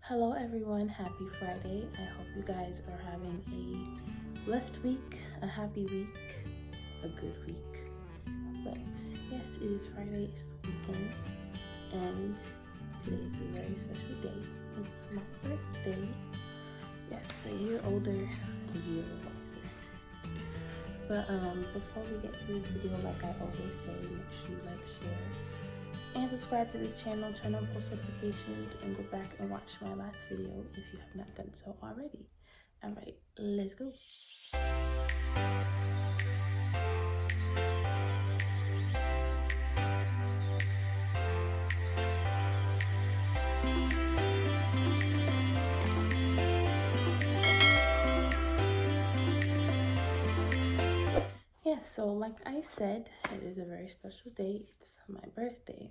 Hello everyone, happy Friday. I hope you guys are having a blessed week, a happy week, a good week. But yes, it is Friday, it's the weekend, and today is a very special day. It's my birthday. Yes, a year older, a year wiser. But before we get to this video, like I always say, make sure you like, share, and subscribe to this channel, turn on post notifications, and go back and watch my last video if you have not done so already. All right, let's go. Yes, so like I said, it is a very special day. It's my birthday.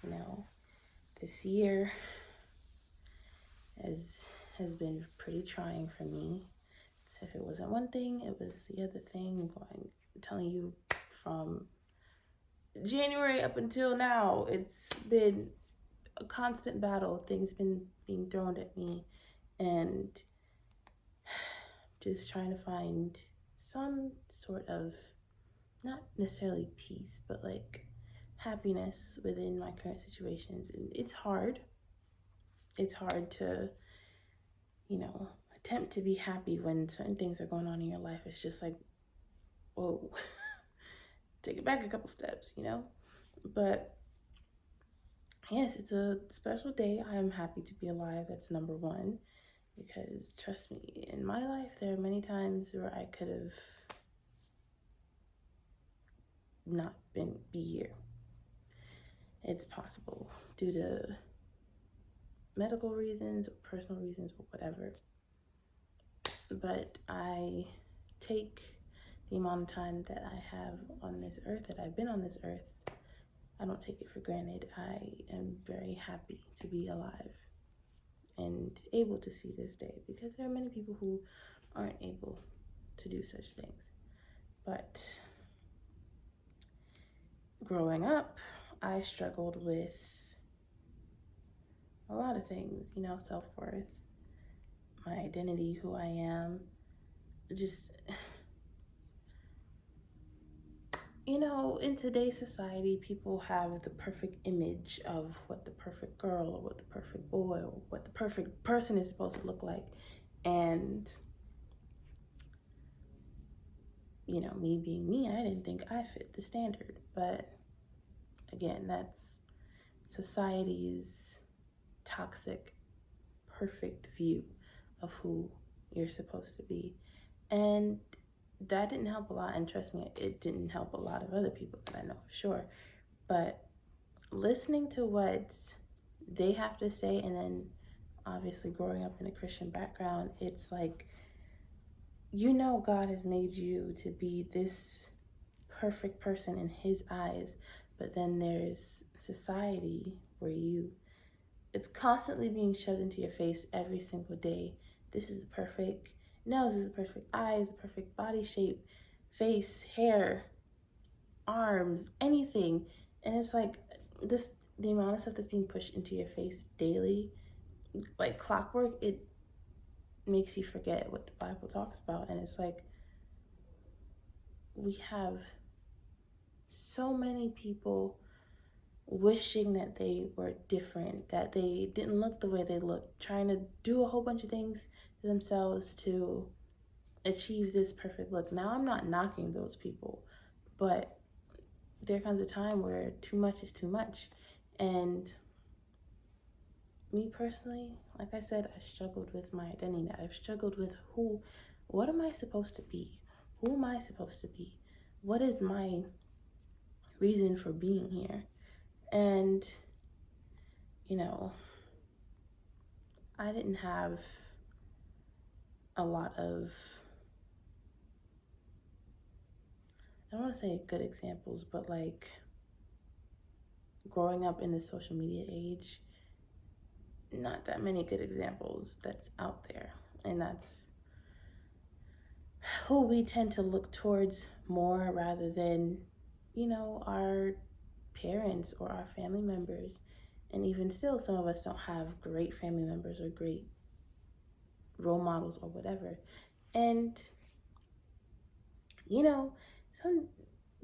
You know, this year has been pretty trying for me. So if it wasn't one thing, it was the other thing. I'm telling you, from January up until now, it's been a constant battle. Things been being thrown at me, and just trying to find some sort of, not necessarily peace, but like happiness within my current situations. And it's hard. It's hard to, attempt to be happy when certain things are going on in your life. It's just like, whoa, take it back a couple steps, But yes, it's a special day. I am happy to be alive. That's number one. Because trust me, in my life, there are many times where I could have not be here. It's possible due to medical reasons or personal reasons or whatever. But I take the amount of time that I have on this earth, that I've been on this earth, I don't take it for granted. I am very happy to be alive and able to see this day, because there are many people who aren't able to do such things. But growing up, I struggled with a lot of things, self-worth, my identity, who I am, just, in today's society, people have the perfect image of what the perfect girl or what the perfect boy or what the perfect person is supposed to look like. And, me being me, I didn't think I fit the standard. But again, that's society's toxic, perfect view of who you're supposed to be. And that didn't help a lot. And trust me, it didn't help a lot of other people that I know for sure. But listening to what they have to say, and then obviously growing up in a Christian background, it's like, God has made you to be this perfect person in his eyes, but then there's society where it's constantly being shoved into your face every single day. This is the perfect nose, this is the perfect eyes, the perfect body shape, face, hair, arms, anything. And it's like the amount of stuff that's being pushed into your face daily, like clockwork, it makes you forget what the Bible talks about. And it's like, we have so many people wishing that they were different, that they didn't look the way they looked, trying to do a whole bunch of things to themselves to achieve this perfect look. Now, I'm not knocking those people, but there comes a time where too much is too much. And me personally, like I said, I struggled with my identity. I've struggled with what am I supposed to be? Who am I supposed to be? What is my reason for being here? And, I didn't have a lot of, I don't want to say good examples, but like growing up in the social media age, not that many good examples that's out there. And that's who we tend to look towards more rather than, our parents or our family members. And even still, some of us don't have great family members or great role models or whatever. And,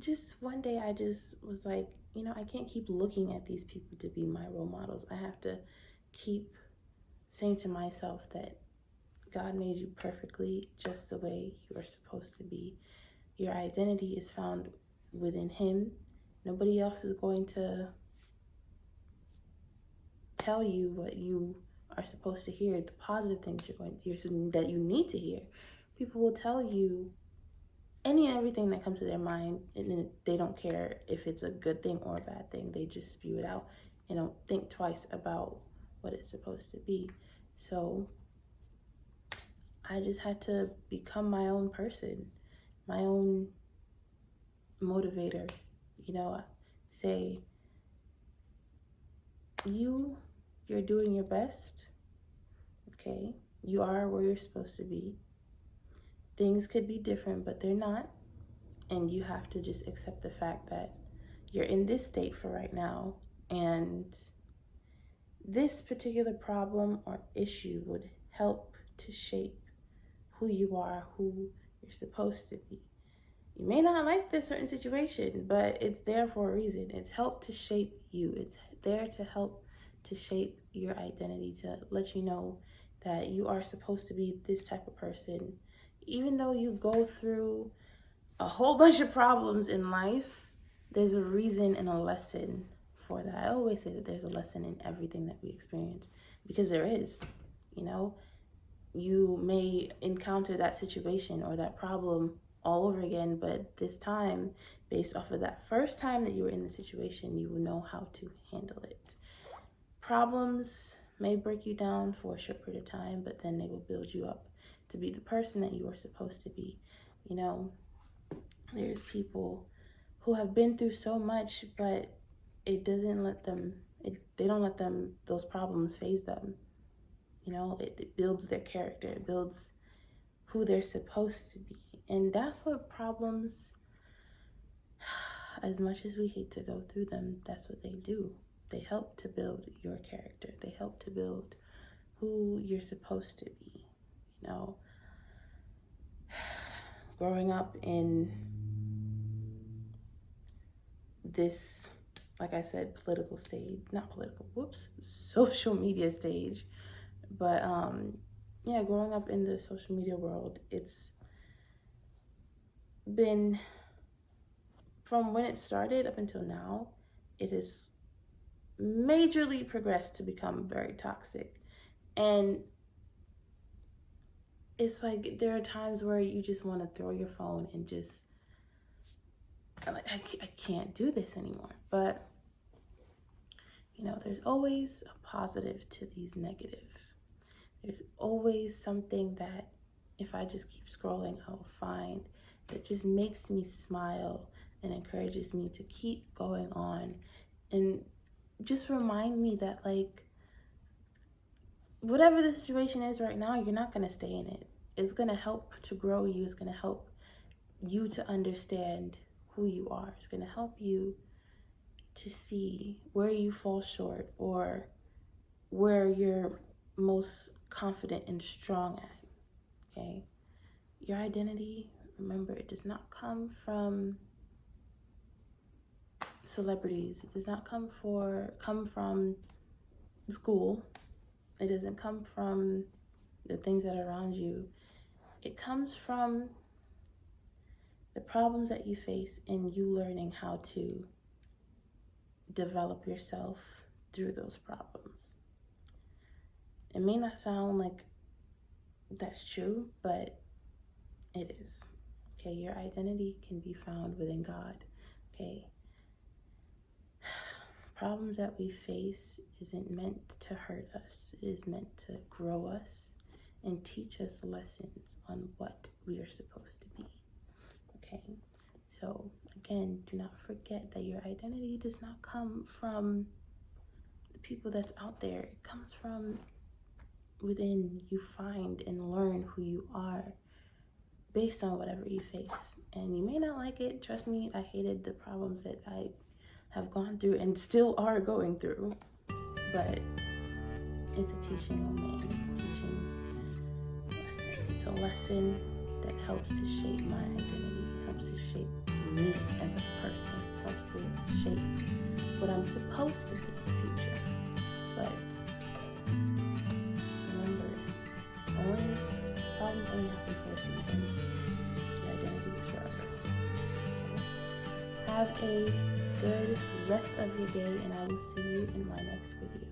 just one day I just was like, I can't keep looking at these people to be my role models. I have to keep saying to myself that God made you perfectly just the way you are supposed to be. Your identity is found within Him. Nobody else is going to tell you what you are supposed to hear, the positive things that you need to hear. People will tell you any and everything that comes to their mind, and they don't care if it's a good thing or a bad thing. They just spew it out and don't think twice about what it's supposed to be. So I just had to become my own person, my own motivator. Say, you're doing your best. Okay, you are where you're supposed to be. Things could be different, but they're not. And you have to just accept the fact that you're in this state for right now. And this particular problem or issue would help to shape who you are, who you're supposed to be. You may not like this certain situation, but it's there for a reason. It's helped to shape you. It's there to help to shape your identity, to let you know that you are supposed to be this type of person. Even though you go through a whole bunch of problems in life, there's a reason and a lesson for that. I always say that there's a lesson in everything that we experience, because there is. You may encounter that situation or that problem all over again, but this time, based off of that first time that you were in the situation, you will know how to handle it. Problems may break you down for a short period of time, but then they will build you up to be the person that you are supposed to be. There's people who have been through so much, but it doesn't let them, they don't let those problems phase them. It builds their character. It builds who they're supposed to be. And that's what problems, as much as we hate to go through them, that's what they do. They help to build your character. They help to build who you're supposed to be. Growing up in this, like I said, social media stage. But growing up in the social media world, it's been, from when it started up until now, it has majorly progressed to become very toxic. And it's like there are times where you just want to throw your phone and just, I can't do this anymore. But there's always a positive to these negative. There's always something that if I just keep scrolling, I'll find that just makes me smile and encourages me to keep going on, and just remind me that whatever the situation is right now, you're not going to stay in it. It's going to help to grow you. It's going to help you to understand who you are. It's going to help you to see where you fall short or where you're most confident and strong at. Okay? Your identity, remember, it does not come from celebrities. It does not come from school. It doesn't come from the things that are around you. It comes from the problems that you face and you learning how to develop yourself through those problems. It may not sound like that's true, but it is. Okay, your identity can be found within God. Okay. Problems that we face isn't meant to hurt us. It is meant to grow us and teach us lessons on what we are supposed to be. Okay, so again, do not forget that your identity does not come from the people that's out there. It comes from within. You find and learn who you are based on whatever you face. And you may not like it. Trust me, I hated the problems that I have gone through and still are going through. but it's a teaching moment. It's a teaching lesson. It's a lesson that helps to shape my identity, helps to shape me as a person, helps to shape what I'm supposed to be in the future. But remember, problems only happen for a season. Your identity is forever. Okay? Have a good rest of your day, and I will see you in my next video.